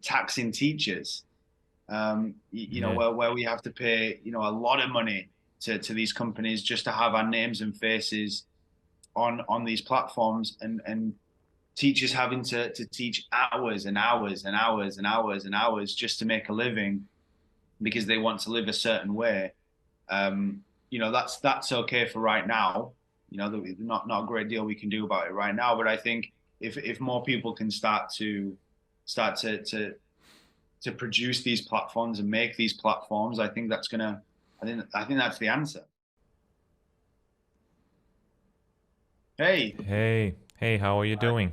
taxing teachers. Yeah. Where we have to pay, a lot of money to these companies just to have our names and faces on these platforms, and teachers having to teach hours and hours and hours and hours and hours just to make a living because they want to live a certain way. That's okay for right now. Not a great deal we can do about it right now. But I think if more people can start to produce these platforms and make these platforms, I think that's gonna. I think that's the answer. Hey, Hey, how are you doing?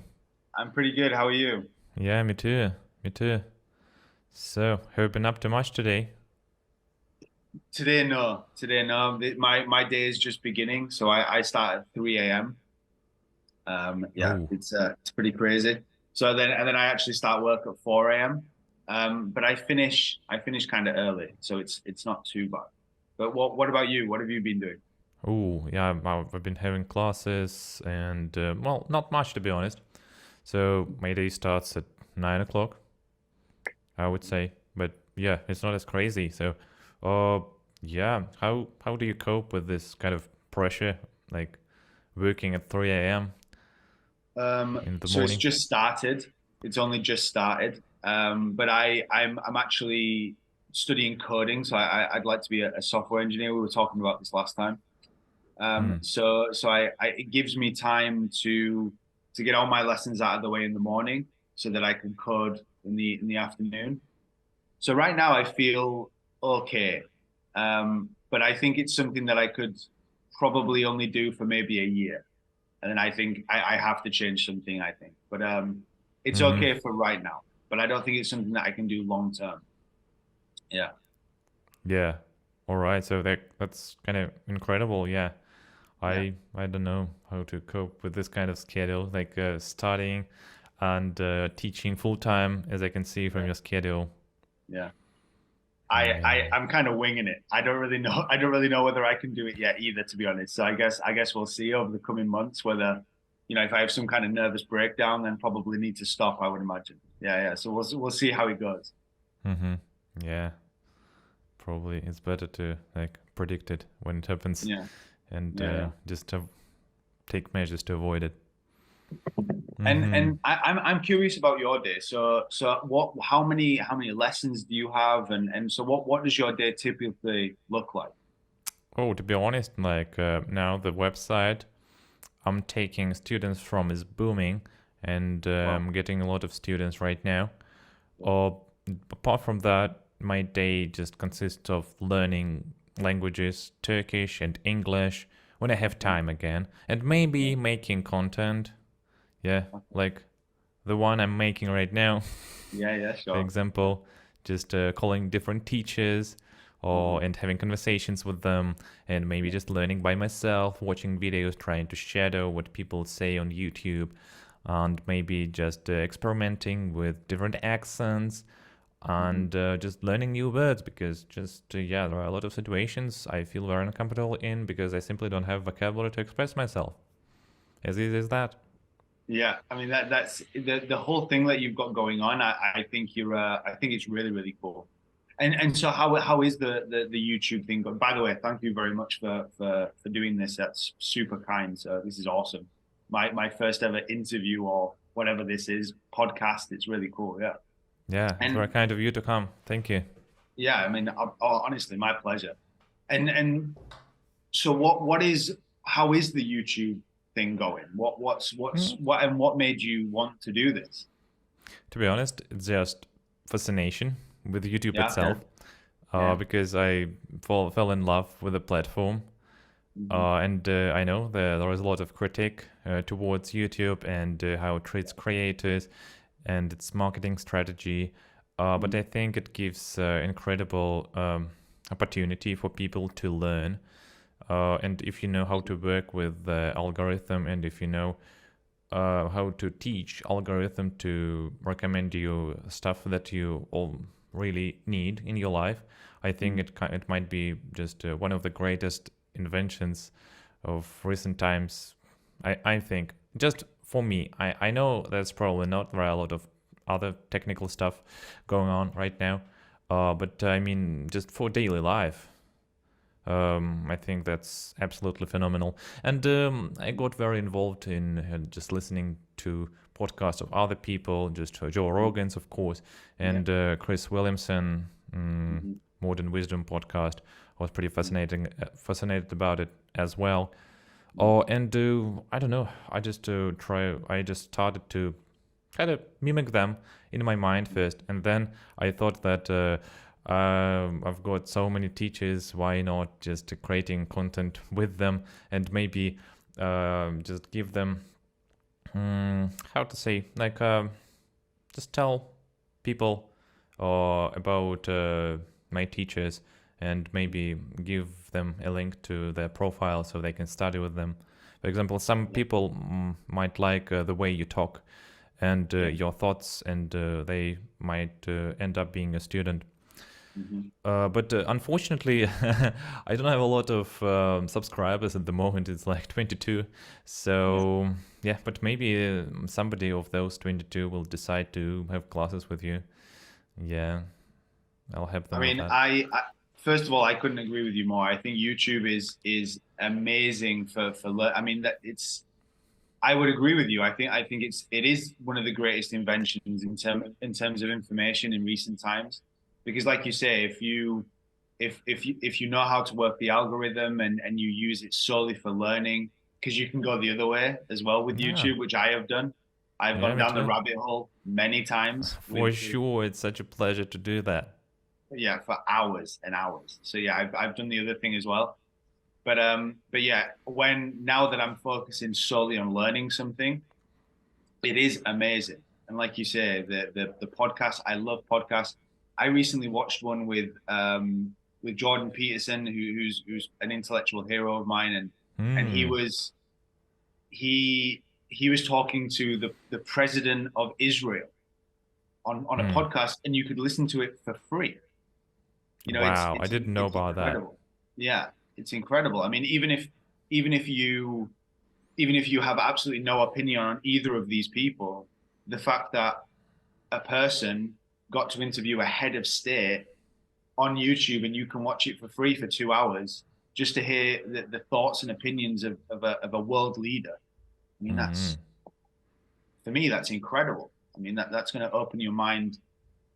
I'm pretty good. How are you? Yeah, me too. Me too. So, have you been up to much today? Today, no. Today, no. My day is just beginning, so I start at 3 a.m. Yeah, Oh, it's pretty crazy. And then I actually start work at 4 a.m. But I finish kind of early, so it's not too bad. But what about you? What have you been doing? oh, yeah. I've been having classes, and well, not much to be honest. So my day starts at 9 o'clock, I would say. But yeah, it's not as crazy. So, uh, yeah. How do you cope with this kind of pressure, like working at 3 a.m. in the So it's morning? just started. It's only just started. But I'm actually studying coding, so I'd like to be a software engineer. We were talking about this last time. Hmm. It gives me time to get all my lessons out of the way in the morning, so that I can code in the afternoon. So right now I feel okay, but I think it's something that I could probably only do for maybe a year, and then I think I have to change something. I think, but it's Mm-hmm. okay for right now. But I don't think it's something that I can do long term. Yeah, Yeah. All right. So that's kind of incredible. Yeah. yeah, I don't know how to cope with this kind of schedule, like studying and teaching full time, as I can see from yeah, your schedule. yeah. I'm kind of winging it. I don't really know. I don't really know whether I can do it yet either, to be honest. So I guess we'll see over the coming months whether, if I have some kind of nervous breakdown, then probably need to stop, I would imagine. Yeah, yeah. So we'll see how it goes. Mm-hmm. Yeah. Probably it's better to like predict it when it happens Yeah, and yeah, yeah. just to take measures to avoid it. And Mm-hmm. and I'm curious about your day. So what how many lessons do you have, and so what does your day typically look like? Oh, to be honest, like now the website I'm taking students from is booming, and Well, I'm getting a lot of students right now. yeah. Or apart from that, my day just consists of learning languages, Turkish and English, when I have Mhm. time again, and maybe Yeah. making content. Yeah, Okay. like the one I'm making right now, Yeah, yeah, for sure. Yeah. example, just calling different teachers Uh-huh. or and having conversations with them, and maybe Yeah. just learning by myself, watching videos, trying to shadow what people say on YouTube, and maybe just experimenting with different accents Mhm. and just learning new words because just yeah, there are a lot of situations I feel very uncomfortable in because I simply don't have vocabulary to express myself. As easy as that. Yeah, I mean that's the whole thing that you've got going on. I think I think it's really really cool. And so how is the YouTube thing going? By the way, thank you very much for doing this. That's super kind. So this is awesome. My first ever interview or whatever this is podcast. It's really cool. Yeah. Yeah, it's very And kind of you to come. Thank you. yeah, I mean, honestly, my pleasure. And so what is how is the YouTube thing going? Mm. What made you want to do this? To be honest, it's just fascination with YouTube Yeah, okay. itself Yeah. because I fell in love with the platform. Hmm. And I know there is a lot of critique towards YouTube and how it treats creators and its marketing strategy. But I think it gives incredible opportunity for people to learn. And if you know how to work with the algorithm, and if you know how to teach algorithm to recommend you stuff that you all really need in your life, I think it might be just one of the greatest inventions of recent times. I think just for me, I know there's probably not very a lot of other technical stuff going on right now. But I mean, just for daily life, I think that's absolutely phenomenal. And I got very involved in just listening to podcasts of other people, just Joe Rogan's, of course, and Kris Williamson, Modern Wisdom podcast. I was pretty fascinated about it as well. Oh, and I don't know. I just started to kind of mimic them in my mind first, and then I thought that I've got so many teachers. Why not just creating content with them, and maybe just give them how to say, like just tell people about my teachers, and maybe give them a link to their profile so they can study with them. For example, some people might like the way you talk and your thoughts, and they might end up being a student. But unfortunately, I don't have a lot of subscribers at the moment. It's like 22. So yeah, but maybe somebody of those 22 will decide to have classes with you. Yeah, I'll help them I with mean, that. first of all, I couldn't agree with you more. I think YouTube is amazing I mean, that it's. I would agree with you. I think it is one of the greatest inventions in terms of information in recent times, because like you say, if you know how to work the algorithm, and you use it solely for learning, because you can go the other way as well with Yeah, YouTube, which I have done. I've yeah, gone me down the too. rabbit hole many times For sure, it's such a pleasure to do that. yeah, for hours and hours. So yeah, I've done the other thing as well. But yeah, now that I'm focusing solely on learning something, it is amazing. And like you say, the podcast, I love podcasts. I recently watched one with Jordan Peterson, who's an intellectual hero of mine, and Hmm. he was talking to the president of Israel on a Hmm. podcast, and you could listen to it for free. You know, Wow, I didn't know it's about that. incredible. Yeah, it's incredible. I mean, even if you even if you have absolutely no opinion on either of these people, the fact that a person got to interview a head of state on YouTube, and you can watch it for free for 2 hours just to hear the thoughts and opinions of a world leader. I mean, Hmm. for me, that's incredible. I mean, that's going to open your mind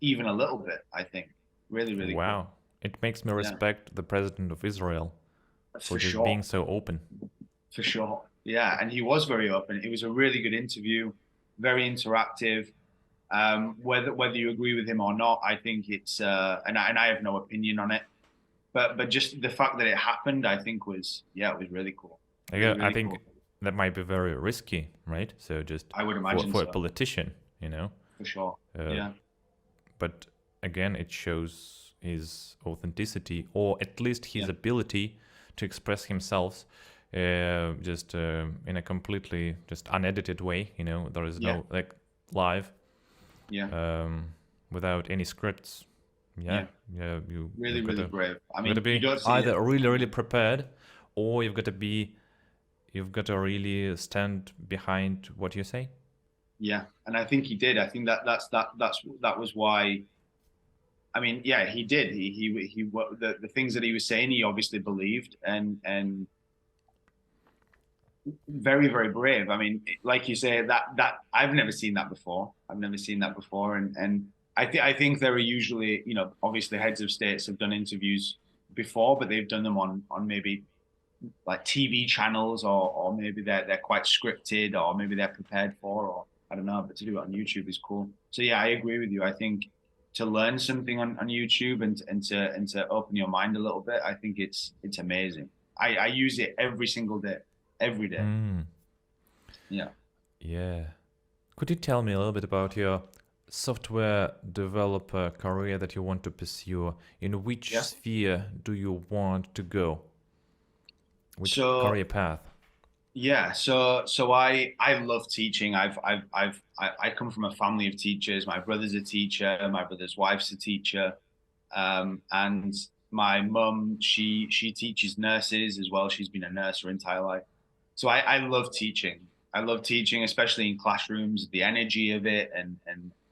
even a little bit, I think. Really, really cool. Wow. It makes me Yeah, respect the president of Israel for for just being sure. so open. For sure. Yeah, and he was very open. It was a really good interview, very interactive. Whether you agree with him or not, I think it's and I have no opinion on it. But just the fact that it happened, I think it was really cool. Really, I really think cool. that might be very risky, right? So just I would imagine for a so, politician, you know. for sure. Uh, Yeah, but again, it shows his authenticity, or at least his yeah, ability to express himself just in a completely just unedited way. You know, there is yeah, no like live yeah, um, without any scripts. Yeah, yeah. yeah, Really, really brave. I you got to mean, you be don't see it. either really really prepared, or you've got to really stand behind what you say. Yeah, and I think he did. I think that was why. I mean, yeah, he did. The things that he was saying, he obviously believed, and very, very brave. I mean, like you say, that I've never seen that before. I've never seen that before, and I think there are usually, obviously heads of states have done interviews before, but they've done them on maybe like TV channels, or maybe they're quite scripted, or maybe they're prepared for, or I don't know. But to do it on YouTube is cool. So yeah, I agree with you. I think to learn something on YouTube, and to open your mind a little bit, I think it's amazing. I use it every single day, every day. Hmm. Yeah. Yeah. Could you tell me a little bit about your software developer career that you want to pursue? In which Yeah. sphere do you want to go? Which So career path? yeah, so I love teaching. I come from a family of teachers. My brother's a teacher. My brother's wife's a teacher. And my mum, she teaches nurses as well. She's been a nurse her entire life. So I love teaching. I love teaching, especially in classrooms, the energy of it, and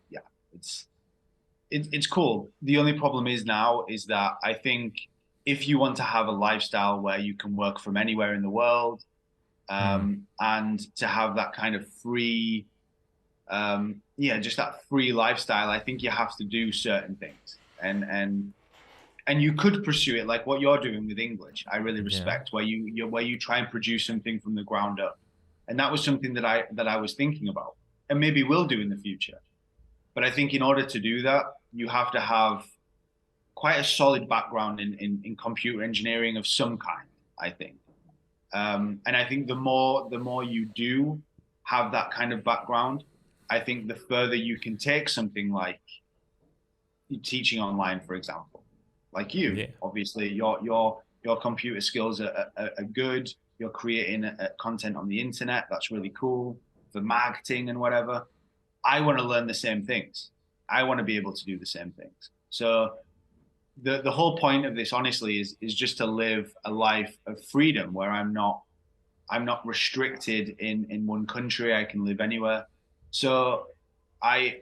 yeah. It's it's cool. The only problem is now is that I think if you want to have a lifestyle where you can work from anywhere in the world, Hmm. and to have that kind of free, yeah, just that free lifestyle, I think you have to do certain things, and you could pursue it like what you're doing with English. I really Yeah. respect where you try and produce something from the ground up, and that was something that I was thinking about, and maybe will do in the future. But I think in order to do that, you have to have quite a solid background in computer engineering of some kind, I think. And I think the more you do have that kind of background, I think the further you can take something like teaching online, for example. Like you, Yeah. obviously, your computer skills are good. You're creating content on the internet. That's really cool for marketing and whatever. I want to learn the same things. I want to be able to do the same things. So the whole point of this, honestly, is just to live a life of freedom where I'm not restricted in one country. I can live anywhere. So I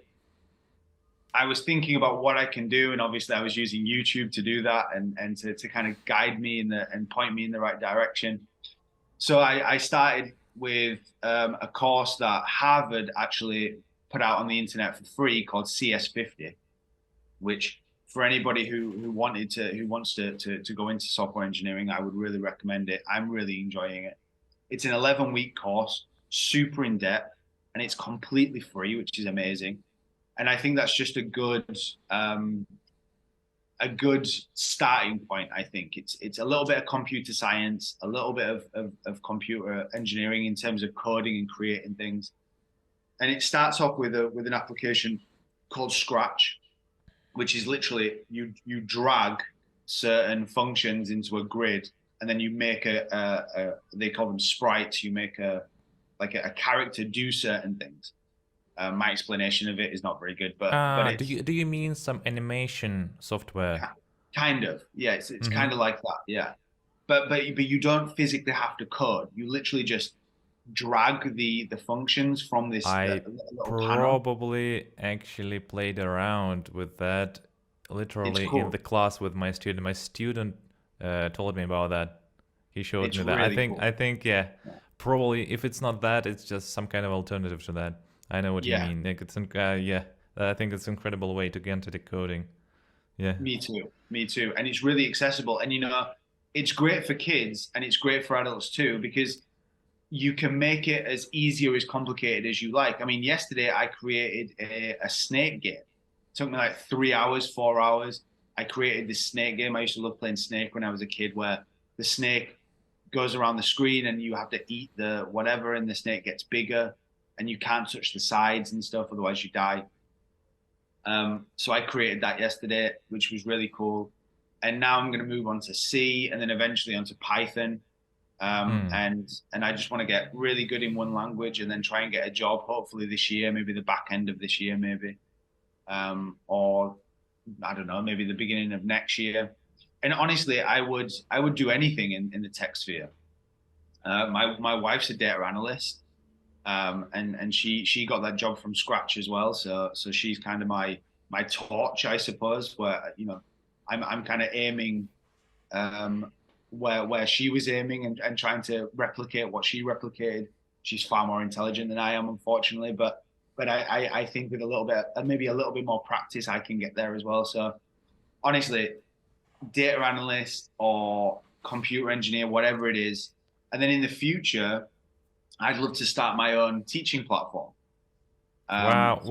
I was thinking about what I can do, and obviously I was using YouTube to do that and to kind of guide me in the and point me in the right direction. So I started with a course that Harvard actually put out on the internet for free called CS50, which for anybody who wants to go into software engineering, I would really recommend it. I'm really enjoying it. It's an 11-week course, super in depth, and it's completely free, which is amazing. And I think that's just a good starting point. I think it's a little bit of computer science, a little bit of computer engineering in terms of coding and creating things. And it starts off with an application called Scratch, which is literally you drag certain functions into a grid, and then you make they call them sprites. You make a character do certain things. My explanation of it is not very good, but Do it's you mean some animation software? kind of, yeah, it's Mm-hmm. kind of like that, yeah. But you don't physically have to code. You literally just drag the functions from this I little panel. probably actually played around with that It's literally in the cool. class with my student. My student told me about that. He showed It's me that. really cool. Yeah, Yeah. probably if it's not that, it's just some kind of alternative to that. I know what you Yeah, mean. Like yeah, I think it's an incredible way to get into the coding. Yeah. me too. Me too. And it's really accessible. And it's great for kids and it's great for adults too, because you can make it as easy or as complicated as you like. I mean, yesterday I created a snake game. It took me like 3 hours, 4 hours. I created this snake game. I used to love playing Snake when I was a kid, where the snake goes around the screen and you have to eat the whatever, and the snake gets bigger, and you can't touch the sides and stuff, otherwise you die. So I created that yesterday, which was really cool. And now I'm going to move on to C, and then eventually onto Python. Hmm. And I just want to get really good in one language, and then try and get a job, hopefully this year, maybe the back end of this year, maybe, or I don't know, maybe the beginning of next year. And honestly, I would do anything in the tech sphere. My wife's a data analyst, and she got that job from scratch as well. So she's kind of my torch, I suppose. Where I'm kind of aiming where she was aiming, and trying to replicate what she replicated. She's far more intelligent than I am, unfortunately, but I think with a little bit, maybe a little bit more practice, I can get there as well. So honestly, data analyst or computer engineer, whatever it is, and then in the future, I'd love to start my own teaching platform. Wow, For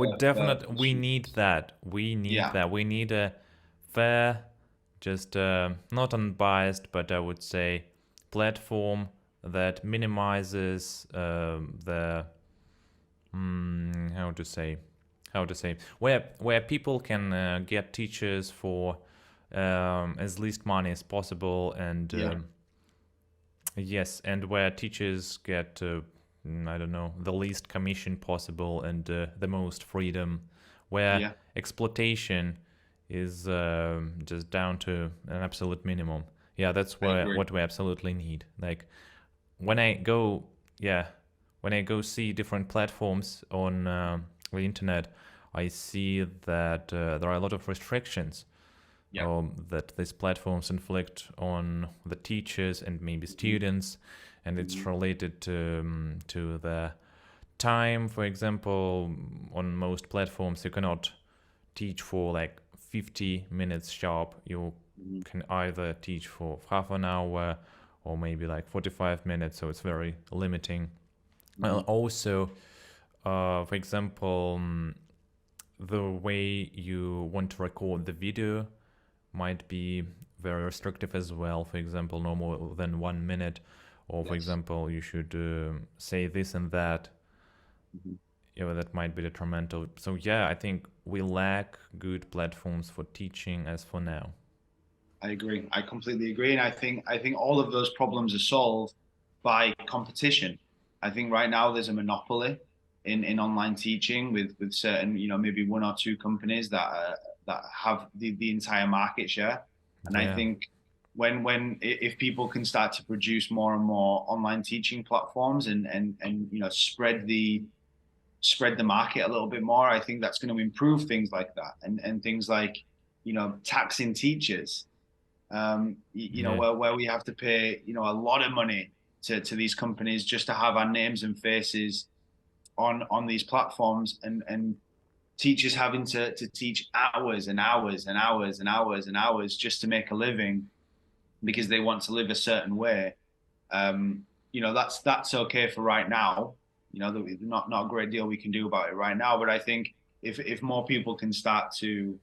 we need that. yeah, We need a fair, just not unbiased, but I would say platform that minimizes the how to say where people can get teachers for as least money as possible, and yeah, yes, and where teachers get I don't know, the least commission possible, and the most freedom, where yeah. exploitation is just down to an absolute minimum. Yeah, that's I agree. what we absolutely need. Like when I go, yeah, when I go see different platforms on the internet, I see that there are a lot of restrictions Yeah. that these platforms inflict on the teachers and maybe Mhm. students, and it's Mhm. related to the time. For example, on most platforms, you cannot teach for like 50 minutes sharp. You Mhm. can either teach for half an hour or maybe like 45 minutes, so it's very limiting. Mhm. Also, for example, the way you want to record the video might be very restrictive as well. For example, no more than 1 minute, or for Yes. example, you should say this and that. Mhm. That might be detrimental. So yeah, I think we lack good platforms for teaching as for now. I agree. I completely agree, and I think all of those problems are solved by competition. I think right now there's a monopoly in online teaching with certain, maybe one or two companies that have the entire market share. And I Yeah, think when if people can start to produce more and more online teaching platforms and spread the market a little bit more, I think that's going to improve things like that and things like taxing teachers, yeah, where we have to pay, a lot of money to these companies just to have our names and faces on these platforms, and teachers having to teach hours and hours and hours and hours and hours just to make a living because they want to live a certain way. That's okay for right now. Not a great deal we can do about it right now, but I think if more people can start to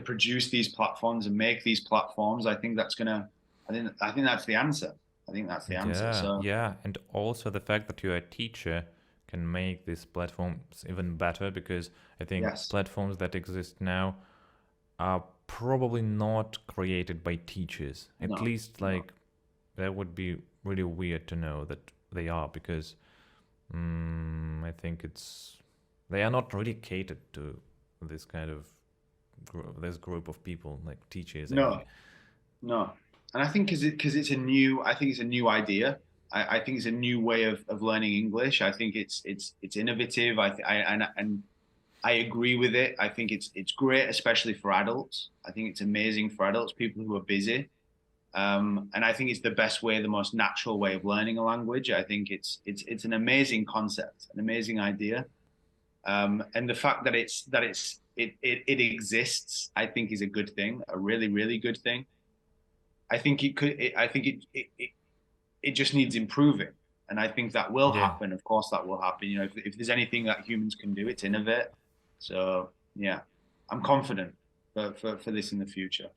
produce these platforms and make these platforms, I think that's the answer. I think that's the answer. yeah, So yeah. And also the fact that you're a teacher can make these platforms even better, because I think yes, platforms that exist now are probably not created by teachers. At no, least, no, like, that would be really weird to know that they are, because I think they are not really catered to this kind of this group of people, like teachers. I mean, no, no. And I think because it's a new idea. I think it's a new way of learning English. I think it's innovative. And I agree with it. I think it's great, especially for adults. I think it's amazing for adults, people who are busy. And I think it's the best way, the most natural way of learning a language. I think it's an amazing concept, an amazing idea. And the fact that it exists, I think, is a good thing, a really really good thing. I think it could. I think it just needs improving, and I think that will yeah, happen. Of course, that will happen. If there's anything that humans can do, it's innovate. So yeah, I'm confident for this in the future.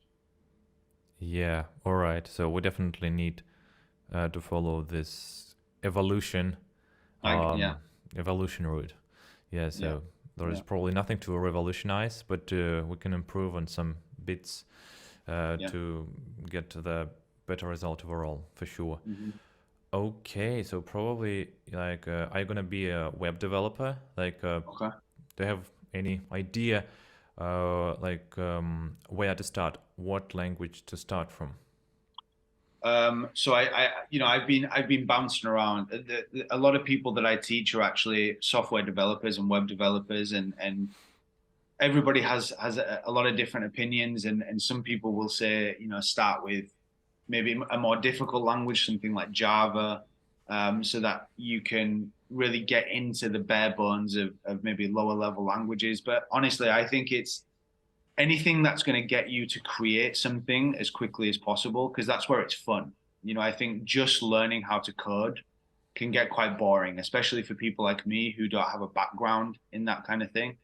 yeah. All right. So we definitely need to follow this evolution, Yeah, um, evolution route. Yeah. yeah, So there is yeah, probably nothing to revolutionize, but we can improve on some bits yeah. to get to the better result overall, for sure. Hmm. Okay, so probably like, are you gonna be a web developer? Like, Okay. do you have any idea, like, where to start? What language to start from? So I've been bouncing around. A lot of people that I teach are actually software developers and web developers, and everybody has a lot of different opinions, and some people will say, start with maybe a more difficult language, something like Java, so that you can really get into the bare bones of maybe lower level languages. But honestly, I think it's anything that's going to get you to create something as quickly as possible, because that's where it's fun. I think just learning how to code can get quite boring, especially for people like me who don't have a background in that kind of thing.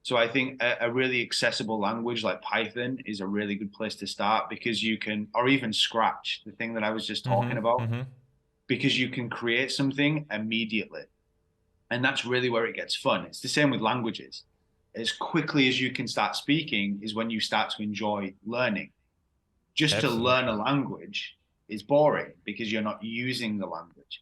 So I think a really accessible language like Python is a really good place to start, because you can, or even Scratch, the thing that I was just talking Mm-hmm. about, Mm-hmm. because you can create something immediately. And that's really where it gets fun. It's the same with languages. As quickly as you can start speaking is when you start to enjoy learning. Just to learn a Absolutely. language is boring because you're not using the language.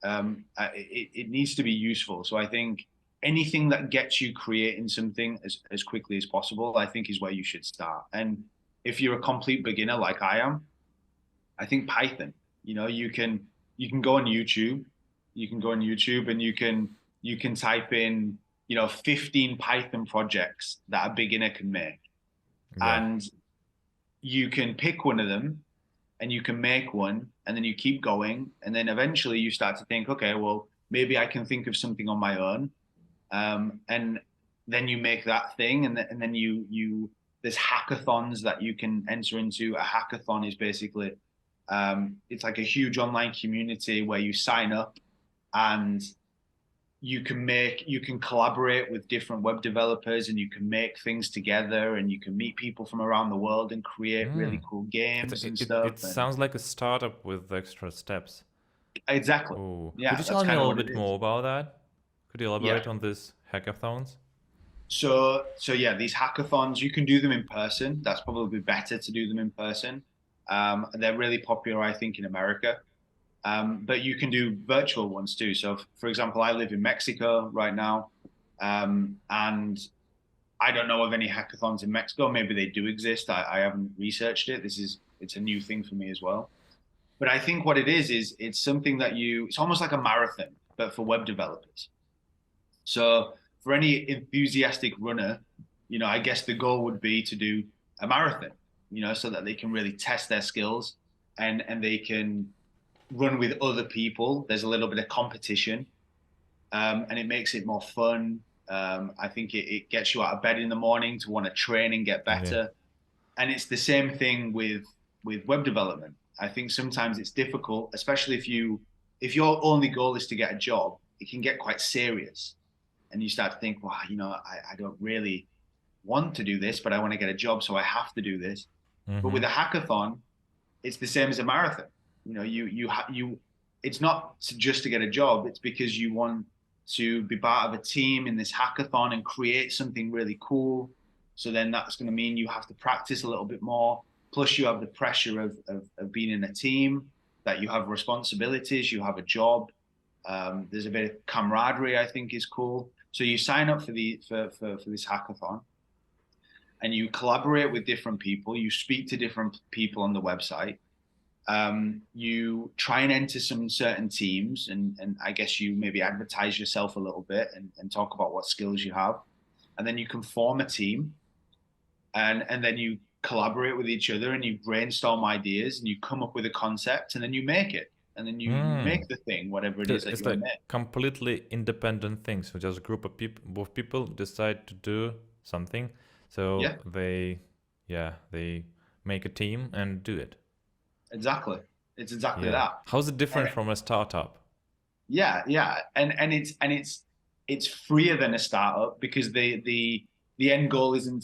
It needs to be useful. So I think anything that gets you creating something as quickly as possible, I think is where you should start. And if you're a complete beginner like I am, I think Python. You can go on YouTube. You can go on YouTube and you can type in. 15 Python projects that a beginner can make. Yeah. And you can pick one of them and you can make one, and then you keep going. And then eventually you start to think, okay, well, maybe I can think of something on my own. And then you make that thing, and then there's hackathons that you can enter into. A hackathon is basically it's like a huge online community where you sign up and you can collaborate with different web developers, and you can make things together, and you can meet people from around the world and create really Mm. cool It, games and it, stuff. it And sounds like a startup with extra steps. exactly, Oh, could yeah, you that's tell me a kind of little what it bit is. more about that? Could you Yeah. elaborate on this hackathons? So yeah, these hackathons, you can do them in person. That's probably better to do them in person. They're really popular, I think, in America. But you can do virtual ones too. So, for example, I live in Mexico right now, and I don't know of any hackathons in Mexico. Maybe they do exist. I haven't researched it. It's a new thing for me as well. But I think what it is it's something that it's almost like a marathon, but for web developers. So for any enthusiastic runner, I guess the goal would be to do a marathon, so that they can really test their skills, and they can run with other people. There's a little bit of competition, and it makes it more fun. I think it gets you out of bed in the morning to want to train and get Yeah. better. And it's the same thing with web development. I think sometimes it's difficult, especially if your only goal is to get a job, it can get quite serious, and you start to think, well, I don't really want to do this, but I want to get a job, so I have to do this. But Mm-hmm. with a hackathon, it's the same as a marathon. It's not just to get a job. It's because you want to be part of a team in this hackathon and create something really cool. So then that's going to mean you have to practice a little bit more. Plus, you have the pressure of being in a team, that you have responsibilities, you have a job. There's a bit of camaraderie, I think, is cool. So you sign up for this hackathon, and you collaborate with different people. You speak to different people on the website. You try and enter some certain teams, and I guess you maybe advertise yourself a little bit, and talk about what skills you have. And then you can form a team, and then you collaborate with each other, and you brainstorm ideas, and you come up with a concept, and then you make it. And then you Mm. make the thing, whatever it So is that it's you want like to make. completely independent things. So just a group of people decide to do something. Yeah, So they make a team and do it. exactly. It's exactly Yeah. that. How's it different And from a startup? yeah, and it's freer than a startup, because the end goal isn't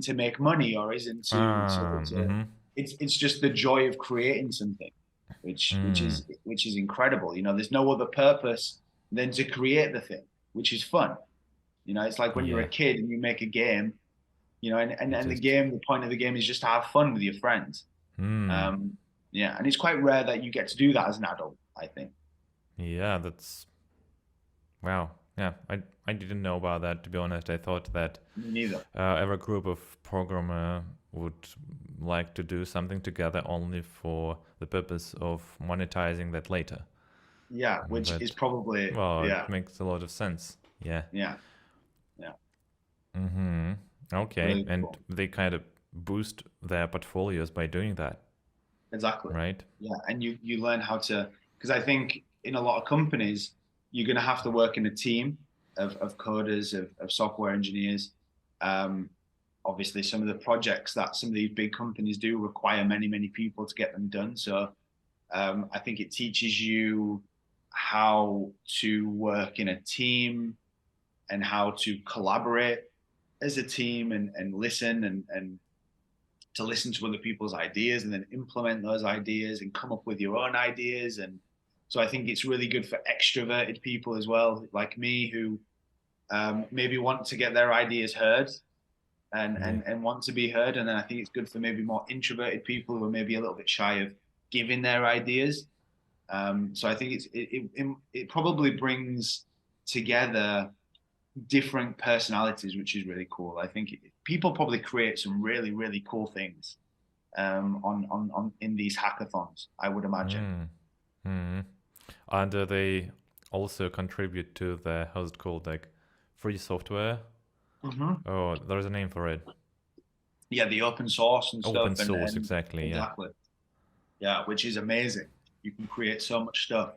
to make money, or isn't to Mm-hmm. it's just the joy of creating something, Mm. which is incredible. There's no other purpose than to create the thing, which is fun. It's like when you're Yeah. a kid and you make a game, You and just the point of the game is just to have fun with your friends. mm. Yeah, and it's quite rare that you get to do that as an adult, I think. Yeah, that's wow. Yeah, I didn't know about that, to be honest. I thought that Me neither. every group of programmer would like to do something together only for the purpose of monetizing that later. Yeah, which is But probably, well, it yeah, makes a lot of sense. Yeah. yeah, yeah, Mm-hmm. Okay, really and cool. they kind of boost their portfolios by doing that, Exactly. right? Yeah, and you learn how to, because I think in a lot of companies you're going to have to work in a team of coders, of software engineers. Um, Obviously, some of the projects that some of these big companies do require many people to get them done. So I think it teaches you how to work in a team, and how to collaborate as a team, and listen, and to listen to other people's ideas, and then implement those ideas and come up with your own ideas. And so I think it's really good for extroverted people as well, like me, who maybe want to get their ideas heard, and, Yeah. and want to be heard. And then I think it's good for maybe more introverted people who are maybe a little bit shy of giving their ideas. So I think it probably brings together different personalities, which is really cool. I think people probably create some really cool things on in these hackathons, I would imagine. Mm. Mm. And they also contribute to the how's it called, like free software. Hmm. Oh, there's a name for it. Yeah, the open source and Open stuff, source, and exactly. Yeah. exactly, yeah, which is amazing. You can create so much stuff.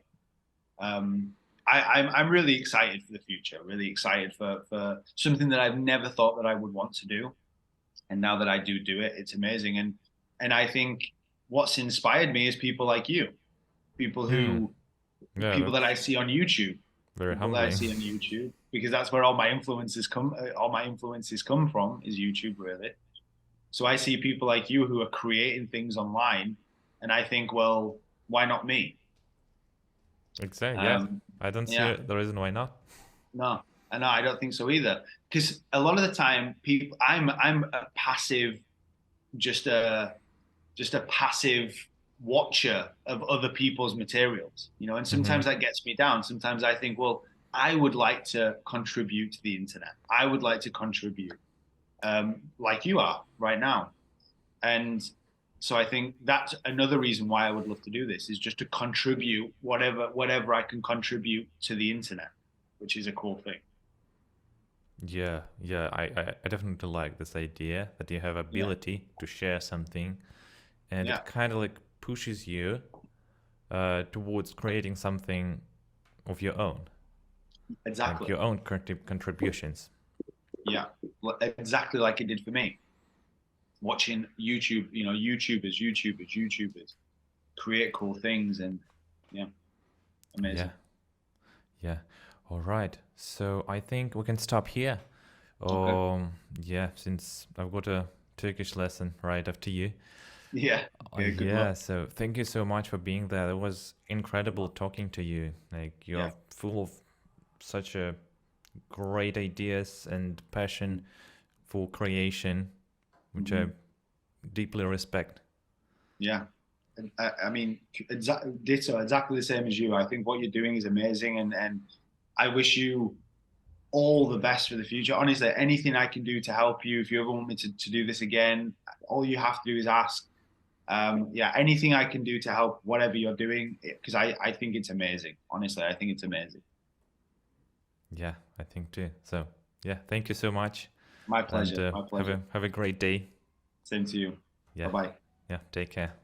Um, I'm really excited for the future. Really excited for something that I've never thought that I would want to do, and now that I do it, it's amazing. And I think what's inspired me is people like you, people Hmm. who Yeah, people that I that's see on YouTube, very people that I humbling. see on YouTube, because that's where all my influences come. All my influences come from is YouTube, really. So I see people like you who are creating things online, and I think, well, why not me? Exactly. Yeah. Um, I don't see yeah, the reason why not. no, and I don't think so either. Because a lot of the time, I'm a passive, just a just a passive watcher of other people's materials, and Hmm. sometimes that gets me down. Sometimes I think, well, I would like to contribute to the internet. I would like to contribute, like you are right now. And so I think that's another reason why I would love to do this is just to contribute whatever I can contribute to the internet, which is a cool thing. Yeah, yeah. I definitely like this idea that you have Yeah, ability to share something, and yeah, it kind of like pushes you towards creating something of your own, like exactly. your own contributions. Yeah, exactly like it did for me. Watching YouTube, YouTubers create cool things, and yeah, Yeah, amazing. yeah. All right. So I think we can stop here. Okay. Yeah, since I've got a Turkish lesson right after you. Yeah. Okay. Good Yeah, luck. so thank you so much for being there. It was incredible talking to you. Like Yeah. you're full of such a great ideas and passion for creation, which I Hmm. deeply respect. Yeah. I mean, ditto, exactly the same as you. I think what you're doing is amazing, and I wish you all the best for the future. Honestly, anything I can do to help you, if you ever want me to do this again, all you have to do is ask. Yeah, anything I can do to help whatever you're doing, because I think it's amazing. Honestly, I think it's amazing. Yeah, I think too. So yeah, thank you so much, My and pleasure. My have pleasure. a great day. Same to you. Bye Yeah, bye. yeah. Take care.